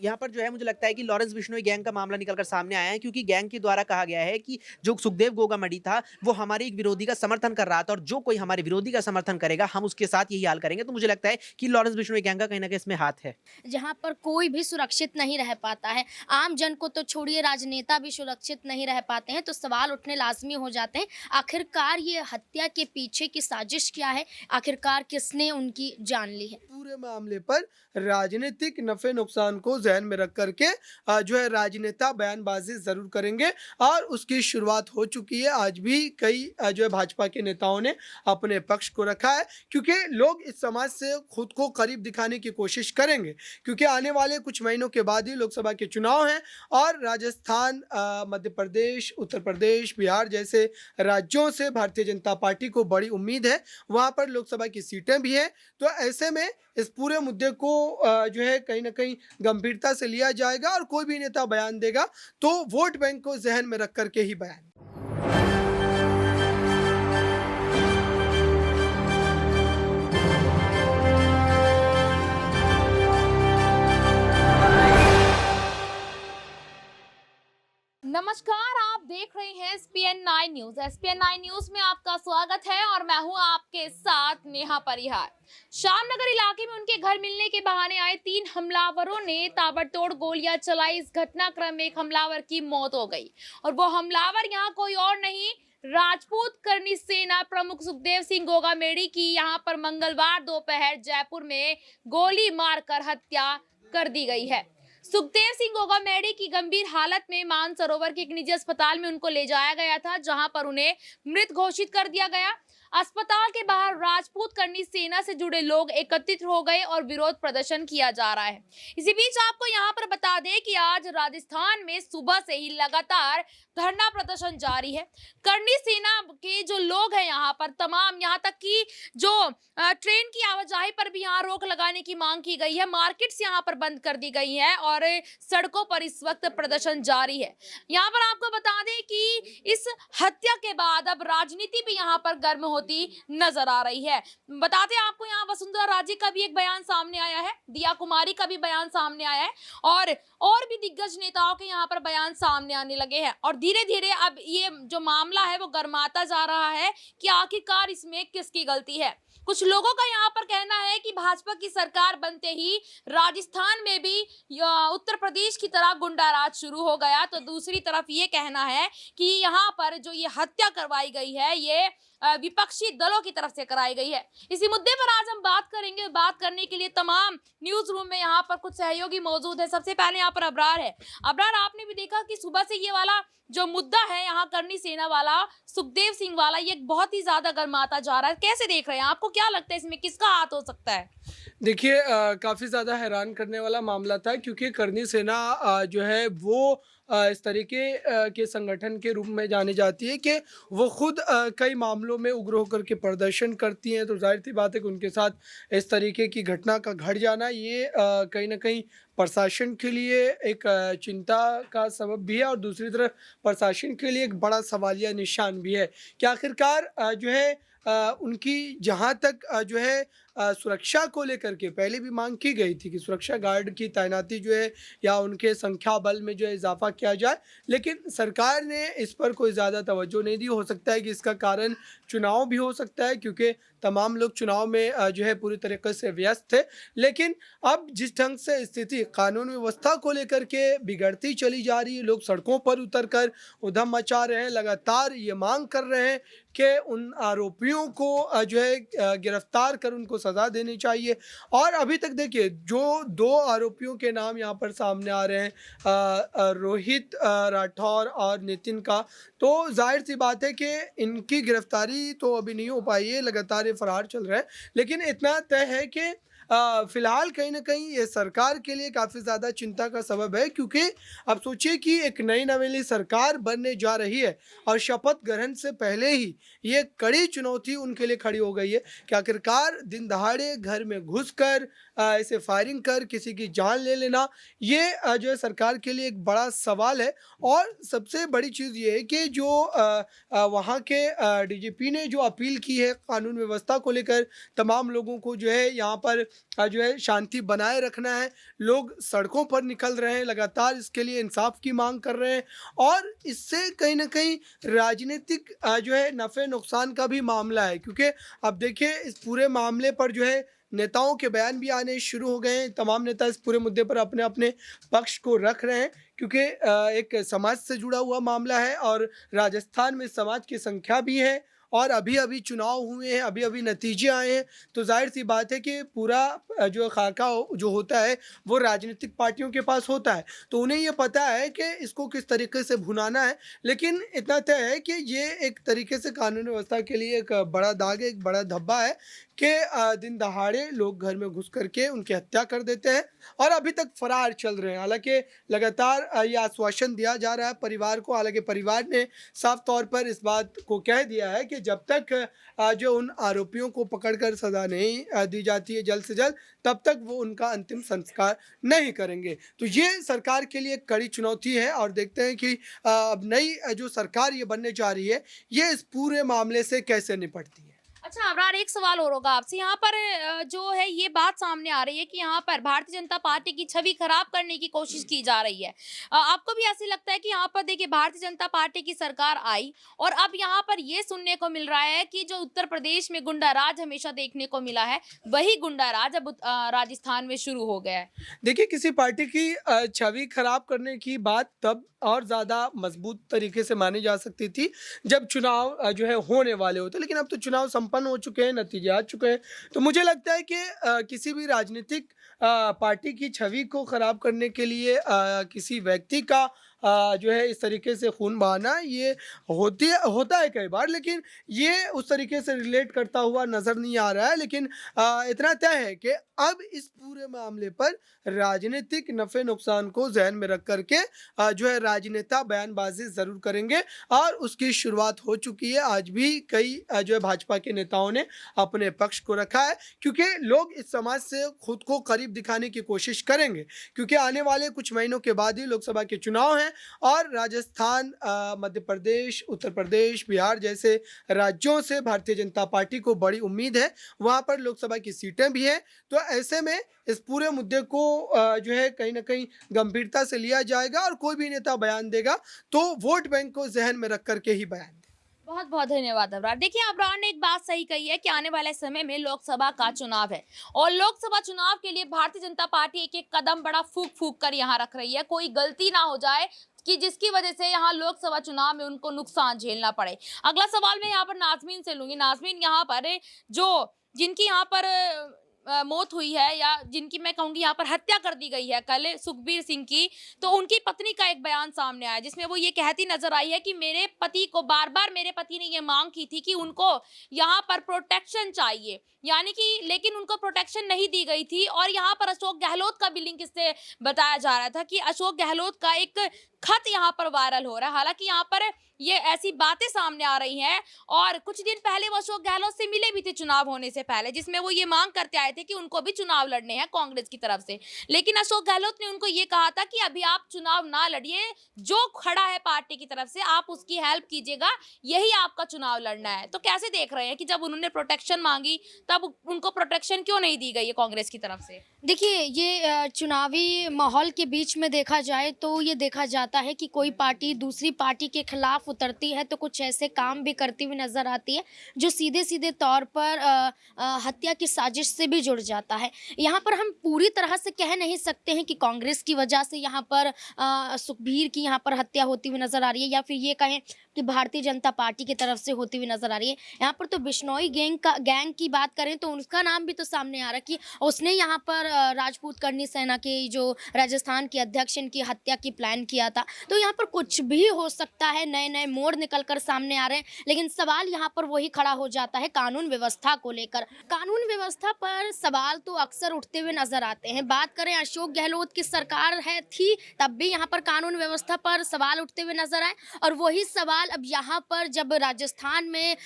यहाँ पर जो है मुझे लगता है कि लॉरेंस बिश्नोई गैंग का मामला निकल कर सामने आया है क्योंकि गैंग के द्वारा कहा गया है कि जो सुखदेव गोगामडी था, वो हमारे एक विरोधी का समर्थन कर रहा था और जो कोई हमारे विरोधी का समर्थन करेगा, हम उसके साथ यही हाल करेंगे। तो मुझे लगता है कि लॉरेंस बिश्नोई गैंग का कहीं न कहीं इसमें हाथ है। जहाँ पर कोई भी सुरक्षित नहीं रह पाता है। आम जन को तो छोड़िए, राजनेता भी सुरक्षित नहीं रह पाते हैं, तो सवाल उठने लाज़मी हो जाते हैं। आखिरकार ये हत्या के पीछे की साजिश क्या है? आखिरकार किसने उनकी जान ली है? पूरे मामले पर राजनीतिक नफे नुकसान को ज़हन में रख करके जो है राजनेता बयानबाजी ज़रूर करेंगे और उसकी शुरुआत हो चुकी है। आज भी कई जो है भाजपा के नेताओं ने अपने पक्ष को रखा है, क्योंकि लोग इस समाज से खुद को करीब दिखाने की कोशिश करेंगे, क्योंकि आने वाले कुछ महीनों के बाद ही लोकसभा के चुनाव हैं और राजस्थान, मध्य प्रदेश, उत्तर प्रदेश, बिहार जैसे राज्यों से भारतीय जनता पार्टी को बड़ी उम्मीद है। वहाँ पर लोकसभा की सीटें भी हैं। तो ऐसे में इस पूरे मुद्दे को जो है कहीं न कहीं गंभीरता से लिया जाएगा और कोई भी नेता बयान देगा तो वोट बैंक को ज़हन में रख कर के ही बयान। नमस्कार, आप देख रहे हैं एसपीएन 9 न्यूज। एसपीएन 9 न्यूज में आपका स्वागत है और मैं हूं आपके साथ नेहा परिहार। श्यामनगर इलाके में उनके घर मिलने के बहाने आए 3 हमलावरों ने ताबड़तोड़ गोलियां चलाई। इस घटनाक्रम में एक हमलावर की मौत हो गई और वो हमलावर यहाँ कोई और नहीं, राजपूत करनी सेना प्रमुख सुखदेव सिंह गोगामेडी की यहाँ पर मंगलवार दोपहर जयपुर में गोली मारकर हत्या कर दी गई है। सुखदेव सिंह गोगामेडी की गंभीर हालत में मानसरोवर के एक निजी अस्पताल में उनको ले जाया गया था, जहां पर उन्हें मृत घोषित कर दिया गया। अस्पताल के बाहर राजपूत करनी सेना से जुड़े लोग एकत्रित हो गए और विरोध प्रदर्शन किया जा रहा है। इसी बीच आपको यहां पर बता दें कि आज राजस्थान में सुबह से ही लगातार धरना प्रदर्शन जारी है। करनी सेना के जो लोग हैं यहाँ पर तमाम, यहाँ तक कि जो ट्रेन की आवाजाही पर भी यहाँ रोक लगाने की मांग की गई है। मार्केट्स यहाँ पर बंद कर दी गई है और सड़कों पर इस वक्त प्रदर्शन जारी है। यहाँ पर आपको बता दें कि इस हत्या के बाद अब राजनीति भी यहाँ पर गर्म होती नजर आ रही है। बताते हैं आपको, यहाँ वसुंधरा राजे का भी एक बयान सामने आया है, दिया कुमारी का भी बयान सामने आया है और भी दिग्गज नेताओं के यहाँ पर बयान सामने आने लगे हैं और धीरे धीरे अब ये जो मामला है वो गर्माता जा रहा है कि आखिरकार इसमें किसकी गलती है। कुछ लोगों का यहाँ पर कहना है कि भाजपा की सरकार बनते ही राजस्थान में भी उत्तर प्रदेश की तरह गुंडा राज शुरू हो गया, तो दूसरी तरफ ये कहना है कि यहाँ पर जो ये हत्या करवाई गई है ये विपक्षी दलों की तरफ से कराई गई है। इसी मुद्दे पर आज हम बात करेंगे। बात करने के लिए तमाम न्यूज रूम में यहाँ पर कुछ सहयोगी मौजूद है। सबसे पहले यहाँ पर अबरार है। अबरार, आपने भी देखा कि सुबह से ये वाला जो मुद्दा है यहाँ करनी सेना वाला, सुखदेव सिंह वाला, ये बहुत ही ज्यादा गर्माता जा रहा है। कैसे देख रहे हैं, आपको क्या लगता है इसमें किसका हाथ हो सकता है? देखिए, काफ़ी ज़्यादा हैरान करने वाला मामला था, क्योंकि करनी सेना जो है वो इस तरीके के संगठन के रूप में जानी जाती है कि वो खुद कई मामलों में उग्र होकर के प्रदर्शन करती हैं। तो जाहिर सी बात है कि उनके साथ इस तरीके की घटना का घट जाना ये कहीं ना कहीं प्रशासन के लिए एक चिंता का सबब भी है और दूसरी तरफ प्रशासन के लिए एक बड़ा सवालिया निशान भी है कि आखिरकार जो है उनकी जहाँ तक जो है सुरक्षा को लेकर के पहले भी मांग की गई थी कि सुरक्षा गार्ड की तैनाती जो है या उनके संख्या बल में जो है इजाफा किया जाए, लेकिन सरकार ने इस पर कोई ज़्यादा तवज्जो नहीं दी। हो सकता है कि इसका कारण चुनाव भी हो सकता है, क्योंकि तमाम लोग चुनाव में जो है पूरी तरीके से व्यस्त थे। लेकिन अब जिस ढंग से स्थिति कानून व्यवस्था को लेकर के बिगड़ती चली जा रही है, लोग सड़कों पर उतर कर उधम मचा रहे हैं, लगातार ये मांग कर रहे हैं कि उन आरोपियों को जो है गिरफ्तार कर उनको सज़ा देनी चाहिए। और अभी तक देखिए, जो 2 आरोपियों के नाम यहाँ पर सामने आ रहे हैं, रोहित राठौर और नितिन का, तो जाहिर सी बात है कि इनकी गिरफ्तारी तो अभी नहीं हो पाई है, लगातार ये फरार चल रहे हैं। लेकिन इतना तय है कि फिलहाल कहीं न कहीं ये सरकार के लिए काफ़ी ज़्यादा चिंता का सबब है, क्योंकि अब सोचिए कि एक नई नवेली सरकार बनने जा रही है और शपथ ग्रहण से पहले ही ये कड़ी चुनौती उनके लिए खड़ी हो गई है कि आखिरकार दिन दहाड़े घर में घुसकर ऐसे फायरिंग कर किसी की जान ले लेना, ये जो है सरकार के लिए एक बड़ा सवाल है। और सबसे बड़ी चीज़ ये है कि जो वहाँ के डीजीपी ने जो अपील की है कानून व्यवस्था को लेकर, तमाम लोगों को जो है यहाँ पर जो है शांति बनाए रखना है। लोग सड़कों पर निकल रहे हैं, लगातार इसके लिए इंसाफ की मांग कर रहे हैं और इससे कहीं न कहीं राजनीतिक जो है नफ़े नुकसान का भी मामला है, क्योंकि अब देखिए इस पूरे मामले पर जो है नेताओं के बयान भी आने शुरू हो गए हैं। तमाम नेता इस पूरे मुद्दे पर अपने-अपने पक्ष को रख रहे हैं, क्योंकि एक समाज से जुड़ा हुआ मामला है और राजस्थान में समाज की संख्या भी है और अभी-अभी चुनाव हुए हैं, अभी-अभी नतीजे आए हैं, तो ज़ाहिर-सी बात है कि पूरा जो खाका जो होता है वो राजनीतिक पार्टियों के पास होता है। तो उन्हें ये पता है कि इसको किस तरीके से भुनाना है, लेकिन इतना तय है कि ये एक तरीके से कानून व्यवस्था के लिए एक बड़ा दाग है, एक बड़ा धब्बा है कि दिन दहाड़े लोग घर में घुस करके उनकी हत्या कर देते हैं और अभी तक फरार चल रहे हैं। हालाँकि लगातार ये आश्वासन दिया जा रहा है परिवार को, हालाँकि परिवार ने साफ तौर पर इस बात को कह दिया है कि जब तक जो उन आरोपियों को पकड़कर सज़ा नहीं दी जाती है जल्द से जल्द, तब तक वो उनका अंतिम संस्कार नहीं करेंगे। तो ये सरकार के लिए एक कड़ी चुनौती है और देखते हैं कि अब नई जो सरकार ये बनने जा रही है, ये इस पूरे मामले से कैसे निपटती है। अच्छा अबरार, एक सवाल और होगा आपसे। यहाँ पर जो है ये बात सामने आ रही है कि यहाँ पर भारतीय जनता पार्टी की छवि खराब करने की कोशिश की जा रही है। आपको भी ऐसे लगता है कि यहाँ पर देखिए भारतीय जनता पार्टी की सरकार आई और अब यहाँ पर ये सुनने को मिल रहा है कि जो उत्तर प्रदेश में गुंडा राज हमेशा देखने को मिला है, वही गुंडा राज अब राजस्थान में शुरू हो गया है। देखिए किसी पार्टी की छवि खराब करने की बात तब और ज़्यादा मजबूत तरीके से मानी जा सकती थी जब चुनाव जो है होने वाले होते, लेकिन अब तो चुनाव संपन्न हो चुके हैं, नतीजे आ चुके हैं। तो मुझे लगता है कि किसी भी राजनीतिक पार्टी की छवि को खराब करने के लिए किसी व्यक्ति का जो है इस तरीके से खून बहाना ये होता है कई बार, लेकिन ये उस तरीके से रिलेट करता हुआ नज़र नहीं आ रहा है। लेकिन इतना तय है कि अब इस पूरे मामले पर राजनीतिक नफ़े नुकसान को ज़हन में रख करके जो है राजनेता बयानबाजी ज़रूर करेंगे और उसकी शुरुआत हो चुकी है। आज भी कई जो है भाजपा के नेताओं ने अपने पक्ष को रखा है, क्योंकि लोग इस समाज से खुद को करीब दिखाने की कोशिश करेंगे, क्योंकि आने वाले कुछ महीनों के बाद ही लोकसभा के चुनाव हैं और राजस्थान, मध्य प्रदेश, उत्तर प्रदेश, बिहार जैसे राज्यों से भारतीय जनता पार्टी को बड़ी उम्मीद है। वहाँ पर लोकसभा की सीटें भी हैं, तो ऐसे में इस पूरे मुद्दे को जो है कहीं न कहीं गंभीरता से लिया जाएगा और कोई भी नेता बयान देगा तो वोट बैंक को ज़हन में रख करके ही बयान दे। बहुत बहुत धन्यवाद अबरार। देखिए अबरार ने एक बात सही कही है कि आने वाले समय में लोकसभा का चुनाव है और लोकसभा चुनाव के लिए भारतीय जनता पार्टी एक एक कदम बड़ा फूक फूक कर यहाँ रख रही है। कोई गलती ना हो जाए कि जिसकी वजह से यहाँ लोकसभा चुनाव में उनको नुकसान झेलना पड़े। अगला सवाल मैं यहाँ पर नाज़मीन से लूंगी। नाज़मीन, यहाँ पर जो जिनकी यहाँ पर मौत हुई है या जिनकी मैं कहूँगी यहाँ पर हत्या कर दी गई है कल, सुखबीर सिंह की, तो उनकी पत्नी का एक बयान सामने आया जिसमें वो ये कहती नजर आई है कि मेरे पति को बार-बार मेरे पति ने ये मांग की थी कि उनको यहाँ पर प्रोटेक्शन चाहिए, यानी कि लेकिन उनको प्रोटेक्शन नहीं दी गई थी। और यहाँ पर अशोक गहलोत का भी लिंक इससे बताया जा रहा था कि अशोक गहलोत का एक खत यहाँ पर वायरल हो रहा है। हालांकि यहाँ पर ये ऐसी बातें सामने आ रही हैं और कुछ दिन पहले वो अशोक गहलोत से मिले भी थे चुनाव होने से पहले, जिसमें वो ये मांग करते आए थे कि उनको भी चुनाव लड़ने हैं कांग्रेस की तरफ से। लेकिन अशोक गहलोत ने उनको ये कहा था कि अभी आप चुनाव ना लड़िए, जो खड़ा है पार्टी की तरफ से आप उसकी हेल्प कीजिएगा, यही आपका चुनाव लड़ना है। तो कैसे देख रहे हैं कि जब उन्होंने प्रोटेक्शन मांगी तब उनको प्रोटेक्शन क्यों नहीं दी गई है कांग्रेस की तरफ से? देखिए, ये चुनावी माहौल के बीच में देखा जाए तो ये देखा जाता है कि कोई पार्टी दूसरी पार्टी के खिलाफ उतरती है तो कुछ ऐसे काम भी करती हुई नज़र आती है जो सीधे-सीधे तौर पर हत्या की साजिश से भी जुड़ जाता है। यहाँ पर हम पूरी तरह से कह नहीं सकते हैं कि कांग्रेस की वजह से यहाँ पर सुखबीर की यहाँ पर हत्या होती हुई नज़र आ रही है या फिर ये कहें कि भारतीय जनता पार्टी की तरफ से होती हुई नज़र आ रही है। यहाँ पर तो बिश्नोई गैंग की बात करें तो उसका नाम भी तो सामने आ रहा है कि उसने यहाँ पर राजपूत करनी सेना के जो राजस्थान के अध्यक्ष इनकी हत्या की प्लान किया था। तो यहाँ पर कुछ भी हो सकता है, नए नए मोड़ निकल कर सामने आ रहे हैं, लेकिन सवाल यहाँ पर वही खड़ा हो जाता है कानून व्यवस्था को लेकर। कानून व्यवस्था पर सवाल तो अक्सर उठते हुए नजर आते हैं। बात करें अशोक गहलोत की सरकार थी तब भी यहाँ पर कानून व्यवस्था पर सवाल उठते हुए नजर आए और वही सवाल अब यहाँ पर जब राजस्थान में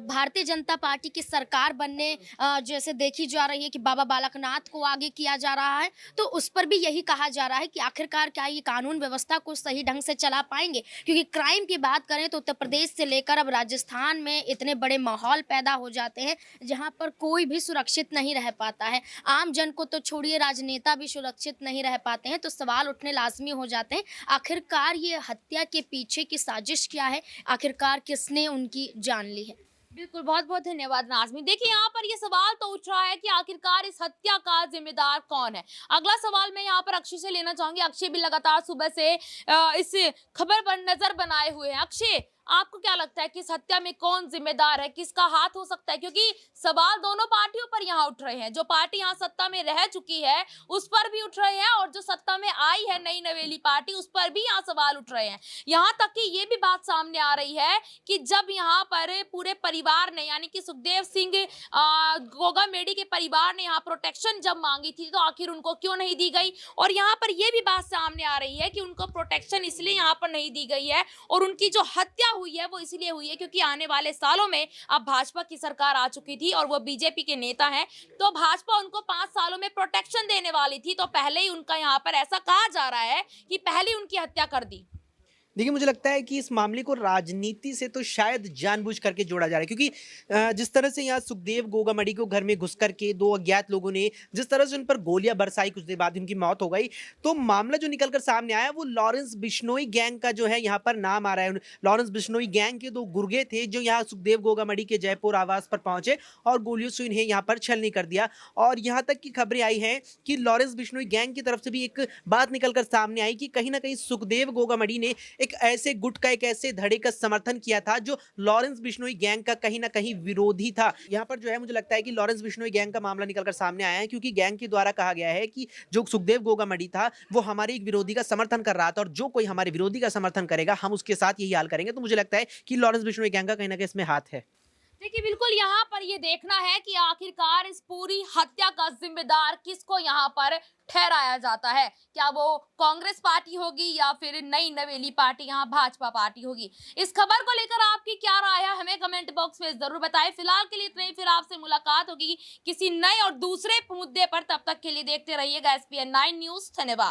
भारतीय जनता पार्टी की सरकार बनने जैसे देखी जा रही है कि बाबा बालकनाथ को आगे किया जा रहा है, तो उस पर भी यही कहा जा रहा है कि आखिरकार क्या ये कानून व्यवस्था को सही ढंग से चला पाएंगे, क्योंकि क्राइम की बात करें तो उत्तर प्रदेश से लेकर अब राजस्थान में इतने बड़े माहौल पैदा हो जाते हैं जहां पर कोई भी सुरक्षित नहीं रह पाता है। आम जन को तो छोड़िए, राजनेता भी सुरक्षित नहीं रह पाते हैं। तो सवाल उठने लाजमी हो जाते हैं, आखिरकार ये हत्या के पीछे की साजिश क्या है? आखिरकार किसने उनकी जान ली है? बिल्कुल, बहुत-बहुत धन्यवाद नाज़मीन। देखिए, यहाँ पर ये सवाल तो उठ रहा है कि आखिरकार इस हत्या का ज़िम्मेदार कौन है? अगला सवाल मैं यहाँ पर अक्षय से लेना चाहूँगी। अक्षय भी लगातार सुबह से इस खबर पर नज़र बनाए हुए हैं। अक्षय, आपको क्या लगता है कि इस हत्या में कौन ज़िम्मेदार है? किसका हाथ हो सकता है? क्योंकि सवाल दोनों पार्टियों पर यहाँ उठ रहे हैं। जो पार्टी यहाँ सत्ता में रह चुकी है, उस पर भी उठ रहे हैं और जो सत्ता में आई है नई नवेली पार्टी, उस पर भी यहाँ सवाल उठ रहे हैं। यहाँ तक कि ये भी बात सामने आ रही है कि जब यहाँ पर पूरे परिवार ने, यानी कि सुखदेव सिंह गोगामेडी के परिवार ने यहाँ प्रोटेक्शन जब मांगी थी, तो आखिर उनको क्यों नहीं दी गई? और यहाँ पर ये भी बात सामने आ रही है कि उनको प्रोटेक्शन इसलिए यहाँ पर नहीं दी गई है और उनकी जो हत्या हुई है वो इसलिए हुई है क्योंकि आने वाले सालों में अब भाजपा की सरकार आ चुकी थी और वो बीजेपी के नेता हैं, तो भाजपा उनको 5 सालों में प्रोटेक्शन देने वाली थी, तो पहले ही उनका यहाँ पर ऐसा कहा जा रहा है कि पहले उनकी हत्या कर दी। देखिए, मुझे लगता है कि इस मामले को राजनीति से तो शायद जानबूझ करके जोड़ा जा रहा है, क्योंकि जिस तरह से यहाँ सुखदेव गोगामड़ी को घर में घुस करके 2 अज्ञात लोगों ने जिस तरह से उन पर गोलियां बरसाई, कुछ देर बाद उनकी मौत हो गई। तो मामला जो निकल कर सामने आया वो लॉरेंस बिश्नोई गैंग का जो है यहाँ पर नाम आ रहा है। लॉरेंस बिश्नोई गैंग के 2 गुर्गे थे जो यहाँ सुखदेव गोगामड़ी के जयपुर आवास पर पहुंचे और गोलियों से इन्हें यहाँ पर छलनी कर दिया। और यहाँ तक की खबरें आई हैं कि लॉरेंस बिश्नोई गैंग की तरफ से भी एक बात निकल कर सामने आई कि कहीं ना कहीं सुखदेव गोगामड़ी ने एक ऐसे गुट का, एक ऐसे धड़े का समर्थन किया था जो लॉरेंस बिश्नोई गैंग का कहीं ना कहीं विरोधी था। यहाँ पर जो है मुझे लगता है कि लॉरेंस बिश्नोई गैंग का मामला निकलकर सामने आया है, क्योंकि गैंग के द्वारा कहा गया है कि जो सुखदेव गोगामड़ी था वो हमारे एक विरोधी का समर्थन कर रहा था और जो कोई हमारे विरोधी का समर्थन करेगा हम उसके साथ यही हाल करेंगे। तो मुझे लगता है कि लॉरेंस बिश्नोई गैंग का कहीं ना कहीं इसमें हाथ है। देखिए, बिल्कुल यहाँ पर ये देखना है कि आखिरकार इस पूरी हत्या का जिम्मेदार किसको यहाँ पर ठहराया जाता है। क्या वो कांग्रेस पार्टी होगी या फिर नई नवेली पार्टी यहाँ भाजपा पार्टी होगी? इस खबर को लेकर आपकी क्या राय है, हमें कमेंट बॉक्स में जरूर बताएं। फिलहाल के लिए इतना ही, फिर आपसे मुलाकात होगी किसी नए और दूसरे मुद्दे पर। तब तक के लिए देखते रहिएगा SPN 9 न्यूज। धन्यवाद।